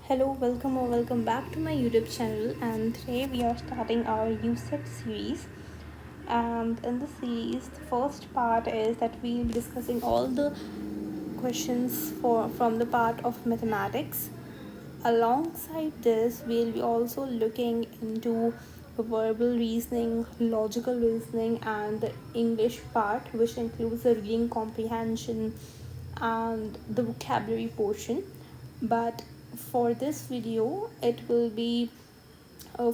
Hello, welcome or welcome back to my YouTube channel, and today we are starting our USET series. And in this series, the first part is that we'll be discussing all the questions from the part of mathematics. Alongside this, we'll be also looking into verbal reasoning, logical reasoning, and the English part, which includes the reading comprehension and the vocabulary portion. But for this video, it will be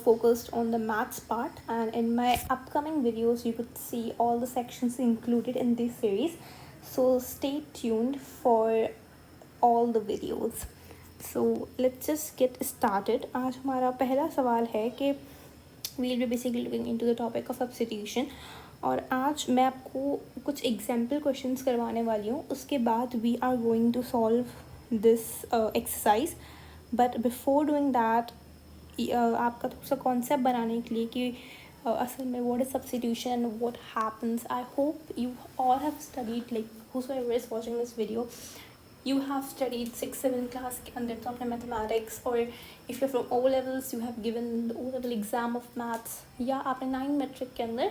focused on the maths part, and in my upcoming videos you could see all the sections included in this series, so stay tuned for all the videos. So let's just get started. आज हमारा पहला सवाल है कि we'll be basically looking into the topic of substitution, और आज मैं आपको कुछ एग्जाम्पल क्वेश्चंस करवाने वाली हूँ. उसके बाद we are going to solve this exercise. But before doing that, आपका थोड़ा सा कॉन्सेप्ट बनाने के लिए कि असल में what is substitution, what happens. I hope you all have studied, like whosoever is watching this video, you have studied 6-7 class के अंदर तो आपने मैथमेटिक्स, और if you from O levels you have given the O level exam of maths, या आपने 9 matric के अंदर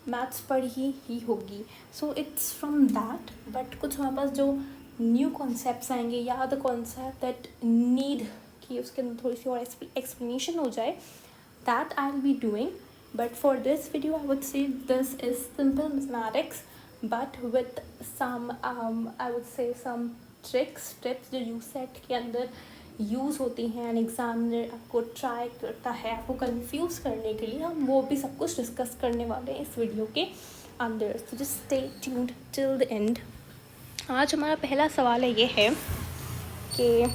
maths पढ़ी ही होगी. So it's from that. But कुछ हमारे पास जो न्यू कॉन्सेप्ट्स आएंगे या द कॉन्सेप्ट दैट नीड कि उसके अंदर थोड़ी सी और एक्सप्लेनेशन हो जाए, that I will be doing. But for this video I would से this is simple mathematics, but with some I would say some tips जो यूसेट के अंदर यूज़ होती हैं एंड एग्जामिनर आपको ट्राई करता है आपको कंफ्यूज करने के लिए. हम वो भी सब कुछ डिस्कस करने वाले हैं इस वीडियो के अंदर. तो just stay tuned till the end. आज हमारा पहला सवाल है ये है कि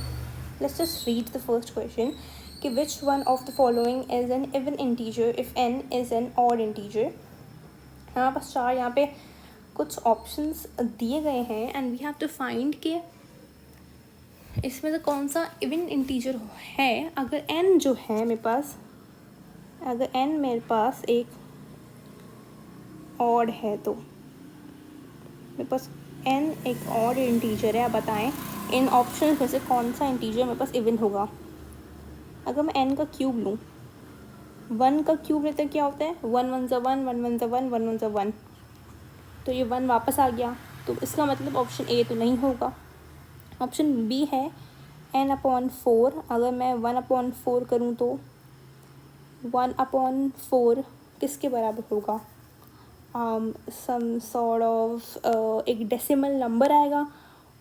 let's just read the first question कि which one of the following is an even integer if n is an odd integer. हमारे पास चार यहाँ पे कुछ ऑप्शंस दिए गए हैं and we have to find कि इसमें से कौन सा इवन इंटीजर है. अगर n जो है मेरे पास, अगर n मेरे पास एक ऑड है तो मेरे पास n एक ऑड इंटीजर है. आप बताएं इन ऑप्शन में से कौन सा इंटीजर मेरे पास इवन होगा. अगर मैं n का क्यूब लूँ, 1 का क्यूब लेते क्या होता है, 1 1 ज़ा 1, 1 1 ज़ा 1, 1 1 ज़ा 1, तो ये 1 वापस आ गया. तो इसका मतलब ऑप्शन ए तो नहीं होगा. ऑप्शन बी है n/4. अगर मैं 1/4 करूँ तो 1/4 किसके बराबर होगा, सम सॉर्ट ऑफ एक डेसिमल नंबर आएगा,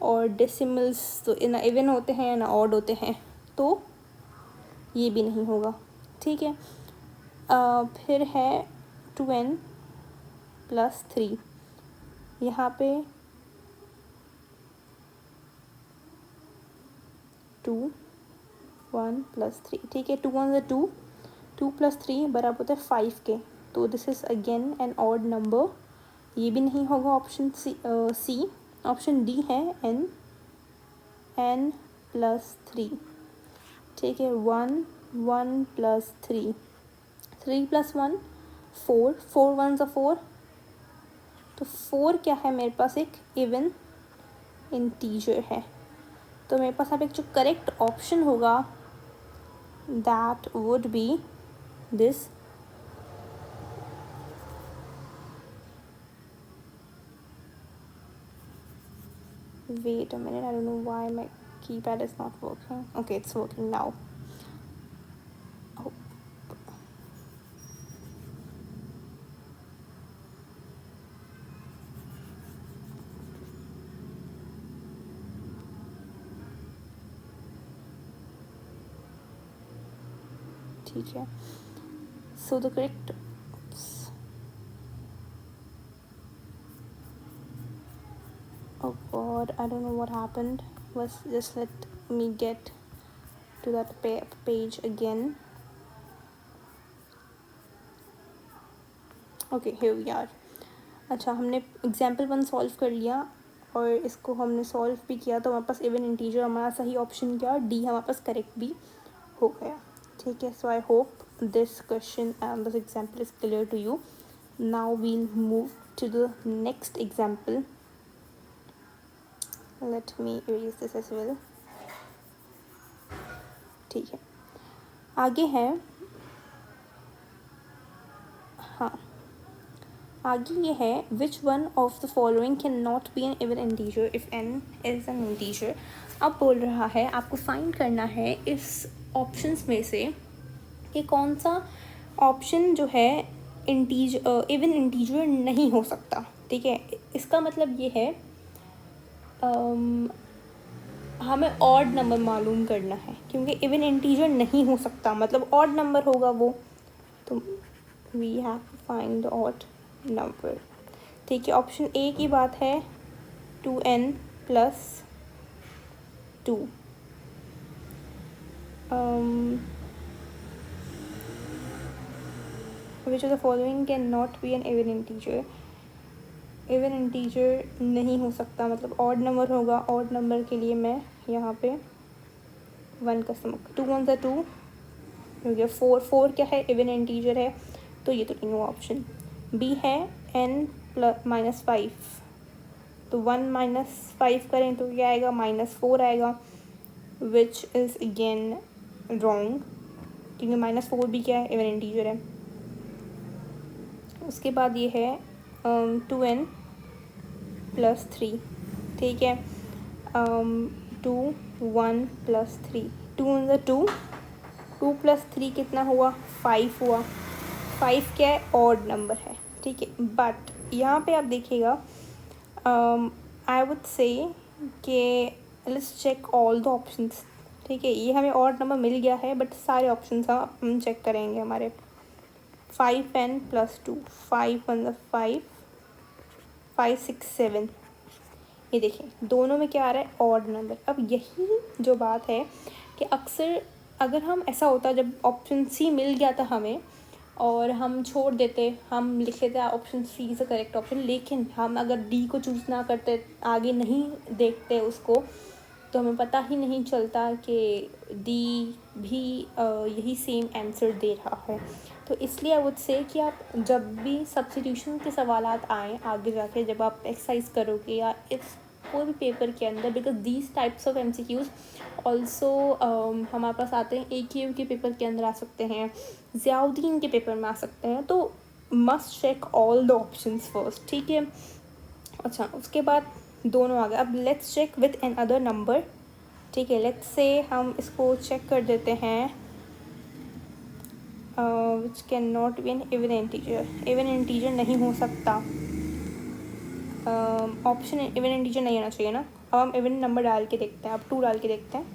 और डेसिमल्स तो ना इवन होते हैं ना ऑड होते हैं, तो ये भी नहीं होगा. ठीक है. फिर है 2n+3. यहाँ पे 2 1 + 3. ठीक है. 2 1 ज़ा 2, 2 + 3 बराबर होता है 5 के. तो this is again an odd number. ये भी नहीं होगा ऑप्शन सी. ऑप्शन डी है n+3. ठीक है. 1 1 + 3, 3 + 1 4, 4 1 ज़ा 4, तो 4 क्या है मेरे पास, एक इवन इंटीजर है. तो मेरे पास अब एक जो करेक्ट ऑप्शन होगा that would B this. Wait a minute, I don't know why my keypad is not working. Okay, it's working now. Oh. ठीक है. So the correct, oh god, I don't know what happened. Let's just let me get to that page again. Okay, here we are. अच्छा, हमने example 1 solve कर लिया और इसको हमने solve भी किया, तो हमारे पास इवन इंटीजर हमारा सही ऑप्शन क्या, डी हमारे पास करेक्ट भी हो गया. ठीक है. So I hope this question and this example is clear to you. Now we'll move to the next example. Let me erase this as well. ठीक है, आगे है, हाँ आगे ये है, which one of the following can not be an even integer if n is an integer. अब बोल रहा है आपको फाइंड करना है इस ऑप्शंस में से कि कौन सा ऑप्शन जो है इवन इंटीजर नहीं हो सकता। ठीक है, इसका मतलब ये है हमें ऑड नंबर मालूम करना है, क्योंकि इवन इंटीजर नहीं हो सकता मतलब ऑड नंबर होगा वो, तो we have to find odd number. ठीक है, ऑप्शन ए की बात है 2n plus 2, which of the following can not be an even integer. Even integer नहीं हो सकता मतलब ऑड नंबर होगा, ऑड नंबर के लिए मैं यहाँ पे 1 का इस्तेमाल, 2 1 ज़ा 2 हो गया, 4 क्या है, इवन इंटीजर है, तो ये तो नहीं हुआ ऑप्शन। बी है n प्लस -5, तो 1 -5 करें तो क्या आएगा, -4 आएगा, विच इज़ अगेन रॉन्ग, क्योंकि -4 भी क्या है, इवन इंटीजर है। उसके बाद ये है 2n प्लस 3, ठीक है, 2 1 प्लस 3, 2 1 ज़ा 2, 2 प्लस 3 कितना हुआ, 5 हुआ। 5 क्या है, ऑड नंबर है। ठीक है, बट यहाँ पे आप देखिएगा आई वुड से कि let's check all the options. ठीक है, ये हमें ऑड नंबर मिल गया है बट सारे ऑप्शंस हम चेक करेंगे हमारे। 5n प्लस 2, 5 1 ज़ा 5, 5 6 7, ये देखिए दोनों में क्या आ रहा है, ऑड नंबर। अब यही जो बात है कि अक्सर अगर हम ऐसा होता जब ऑप्शन सी मिल गया था हमें और हम छोड़ देते, हम लिख लेते option C is the correct option, लेकिन हम अगर डी को चूज़ ना करते, आगे नहीं देखते उसको, तो हमें पता ही नहीं चलता कि डी भी यही सेम आंसर दे रहा है। तो इसलिए आई वुड से कि आप जब भी सब्स्टिट्यूशन के सवालात आएँ आगे जाके, जब आप एक्सरसाइज करोगे या इस कोई भी पेपर के अंदर, because these types of MCQs also हमारे पास आते हैं, AQU के पेपर के अंदर आ सकते हैं, ज़ियाउद्दीन के पेपर में आ सकते हैं, तो must check all the options first. ठीक है, अच्छा उसके बाद दोनों आ गए। अब let's check with another number. ठीक है, लेट्स से हम इसको चेक कर देते हैं, which can not be an even integer. Even integer नहीं हो सकता, ऑप्शन इवन इंटीजर नहीं आना चाहिए ना। अब हम इवन नंबर डाल के देखते हैं, अब 2 डाल के देखते हैं।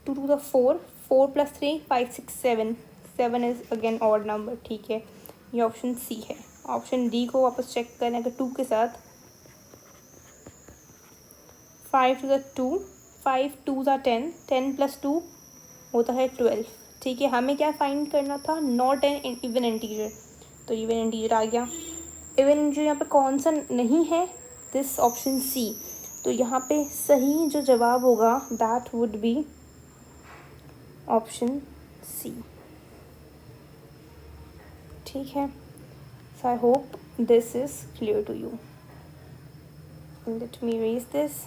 2 2 ज़ा 4, 4 plus 3 5 6 7, 7 is again odd number. ठीक है, ये ऑप्शन सी है। ऑप्शन डी को वापस चेक करें अगर 2 के साथ, 5 2 ज़ा 2, 5 2 ज़ा 10, 10 प्लस 2 होता है 12। ठीक है, हमें क्या फाइंड करना था, नॉट एन इवन इंटीजर, तो इवन इंटीजर आ गया। इवन इंटीजर यहाँ पे कौन सा नहीं है, दिस ऑप्शन सी, तो यहाँ पे सही जो जवाब होगा that would be option C. ठीक है, so I hope this is clear to you. Let me erase this.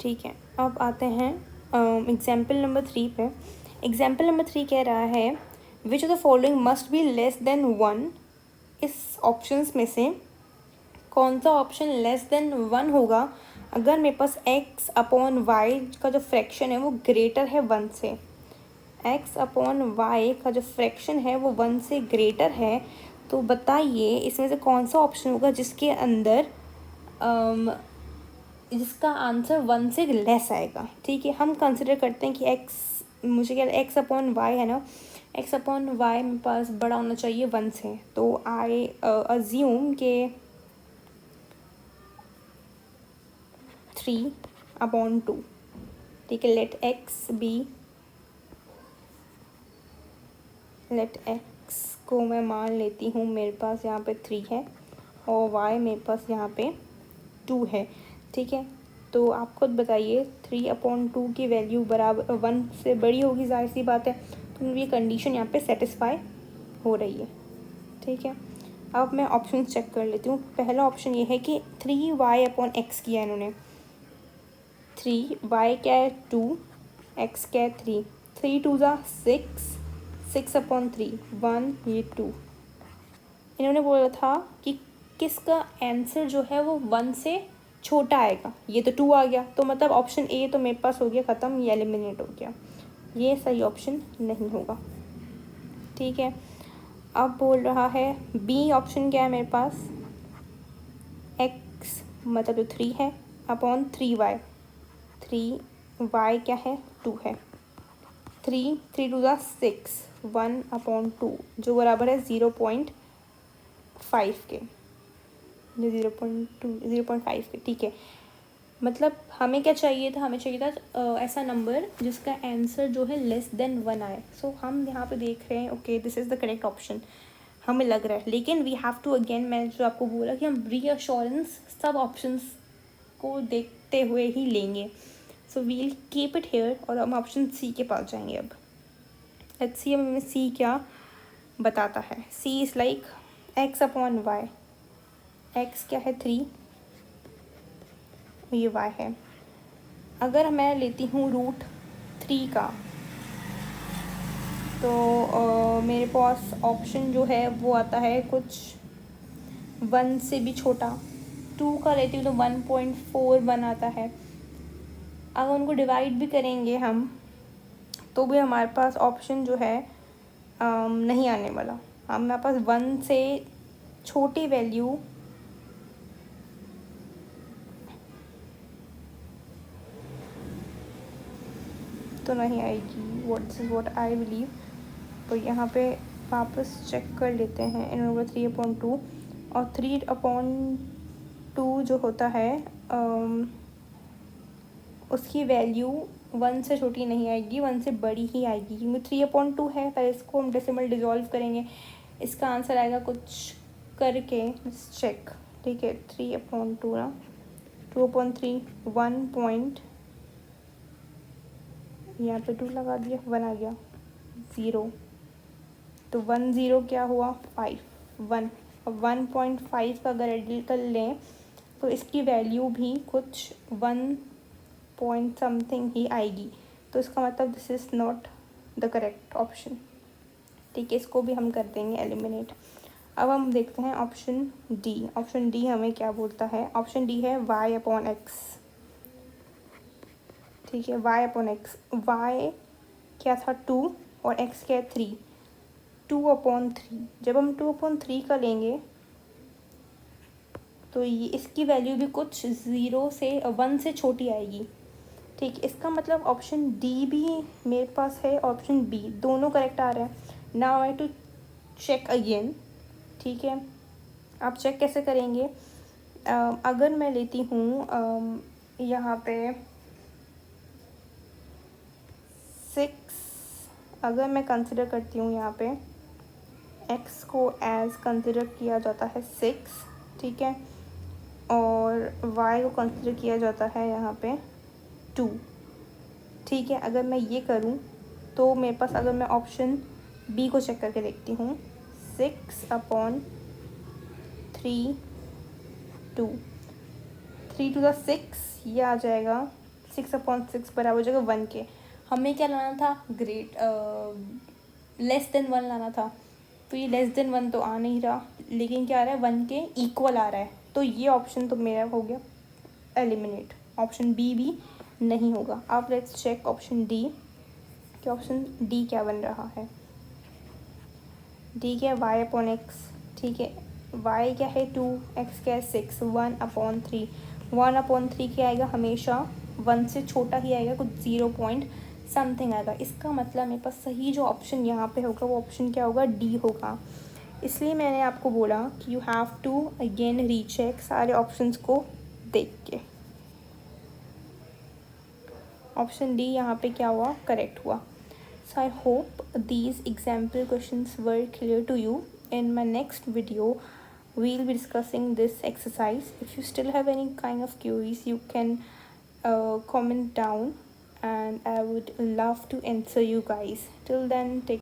ठीक है, अब आते हैं एग्जाम्पल नंबर 3 पे। एग्जाम्पल नंबर 3 कह रहा है विच of the following must be less than 1। इस ऑप्शंस में से कौन सा ऑप्शन लेस देन 1 होगा अगर मेरे पास x अपॉन वाई का जो फ्रैक्शन है वो ग्रेटर है 1 से। x अपॉन वाई का जो फ्रैक्शन है वो 1 से ग्रेटर है, तो बताइए इसमें से कौन सा ऑप्शन होगा जिसके अंदर जिसका आंसर 1 से लेस आएगा। ठीक है, हम कंसिडर करते हैं कि x, मुझे क्या x अपॉन वाई है ना, x अपॉन वाई मेरे पास बड़ा होना चाहिए 1 से, तो आई अज्यूम के 3/2। ठीक है, लेट x को मैं मान लेती हूँ, मेरे पास यहाँ पे 3 है और y मेरे पास यहाँ पे 2 है, ठीक है। तो आप खुद बताइए 3/2 की वैल्यू बराबर 1 से बड़ी होगी, जाहिर सी बात है। तो ये कंडीशन यहाँ पे सेटिस्फाई हो रही है, ठीक है। अब मैं ऑप्शन चेक कर लेती हूँ। पहला ऑप्शन ये है कि 3y/x किया है इन्होंने। 3y क्या है 2, x क्या है 3, 3 2 ज़ा 6, 6/3 1, ये 2। इन्होंने बोला था कि किसका आंसर जो है वो 1 से छोटा आएगा, ये तो 2 आ गया, तो मतलब ऑप्शन ए तो मेरे पास हो गया ख़त्म, ये एलिमिनेट हो गया, ये सही ऑप्शन नहीं होगा, ठीक है। अब बोल रहा है बी ऑप्शन क्या है मेरे पास, x मतलब जो 3 है अपॉन 3y, 3y क्या है 2 है, 3 3 2 ज़ा 6, 1/2 जो बराबर है 0.5 के, 0.5 के, ठीक है। मतलब हमें क्या चाहिए था, हमें चाहिए था ऐसा नंबर जिसका आंसर जो है लेस देन 1 आए। सो हम यहाँ पे देख रहे हैं okay this is the correct option, हमें लग रहा है। लेकिन वी हैव टू अगेन, मैं जो आपको बोला कि हम रीअश्योरेंस सब ऑप्शंस को देखते हुए ही लेंगे। So we'll keep it here और हम ऑप्शन सी के पास जाएंगे। अब लेट्स सी हमें सी क्या बताता है। सी इज़ लाइक x/y, x क्या है 3, ये y है। अगर मैं लेती हूँ √3 का, तो मेरे पास ऑप्शन जो है वो आता है कुछ 1 से भी छोटा। 2 का लेती हूँ तो 1.41 आता है। अगर उनको डिवाइड भी करेंगे हम तो भी हमारे पास ऑप्शन जो है नहीं आने वाला। हमारे पास 1 से छोटी वैल्यू तो नहीं आएगी, व्हाट आई बिलीव। तो यहाँ पे वापस चेक कर लेते हैं। इन्होंने 3/2 और 3/2 जो होता है उसकी वैल्यू 1 से छोटी नहीं आएगी, 1 से बड़ी ही आएगी, क्योंकि 3/2 है। पर इसको हम डेसिमल डिज़ोल्व करेंगे, इसका आंसर आएगा कुछ करके चेक, ठीक है। 3/2 ना 2/3 1 पॉइंट, यहाँ पे 2 लगा दिया, 1 आ गया 0, तो 1 0 क्या हुआ 5 1। अब 1.5 का अगर एडिट कर लें तो इसकी वैल्यू भी कुछ 1 पॉइंट समथिंग ही आएगी। तो इसका मतलब this is not the correct option, ठीक है। इसको भी हम कर देंगे एलिमिनेट। अब हम देखते हैं ऑप्शन डी। ऑप्शन डी हमें क्या बोलता है। ऑप्शन डी है y/x, ठीक है। y/x, y क्या था 2 और x क्या है 3, 2/3। जब हम 2/3 का लेंगे तो ये इसकी वैल्यू भी कुछ 0 से 1 से छोटी आएगी, ठीक। इसका मतलब ऑप्शन डी भी मेरे पास है, ऑप्शन बी, दोनों करेक्ट आ रहे हैं। Now I to check again, ठीक है। आप चेक कैसे करेंगे। अगर मैं लेती हूँ यहाँ पे 6, अगर मैं कंसिडर करती हूँ यहाँ पे x को एज कंसिडर किया जाता है 6, ठीक है, और y को कंसिडर किया जाता है यहाँ पे 2, ठीक है। अगर मैं ये करूँ तो मेरे पास, अगर मैं ऑप्शन बी को चेक करके देखती हूँ 6/3 2, 3 2 6, ये आ जाएगा 6/6 बराबर हो जाएगा 1 के। हमें क्या लाना था, ग्रेट लेस देन 1 लाना था। तो ये लेस देन 1 तो आ नहीं रहा, लेकिन क्या आ रहा है 1 के इक्वल आ रहा है। तो ये ऑप्शन तो मेरा हो गया एलिमिनेट, ऑप्शन बी भी नहीं होगा। अब लेट्स चेक ऑप्शन डी कि ऑप्शन डी क्या बन रहा है। डी क्या है y/x, ठीक है। y क्या है 2, x क्या है 6, 1/3, 1/3 क्या आएगा, हमेशा 1 से छोटा ही आएगा, कुछ 0 पॉइंट समथिंग आएगा। इसका मतलब मेरे पास सही जो ऑप्शन यहाँ पे होगा वो ऑप्शन क्या होगा, डी होगा। इसलिए मैंने आपको बोला कि you have to again recheck सारे ऑप्शंस को देख के। ऑप्शन डी यहाँ पे क्या हुआ, करेक्ट हुआ। So I hope these example questions were clear to you. In my next video we'll be discussing this exercise. If you still have any kind of queries, you can comment down, and I would love to answer you guys. Till then, take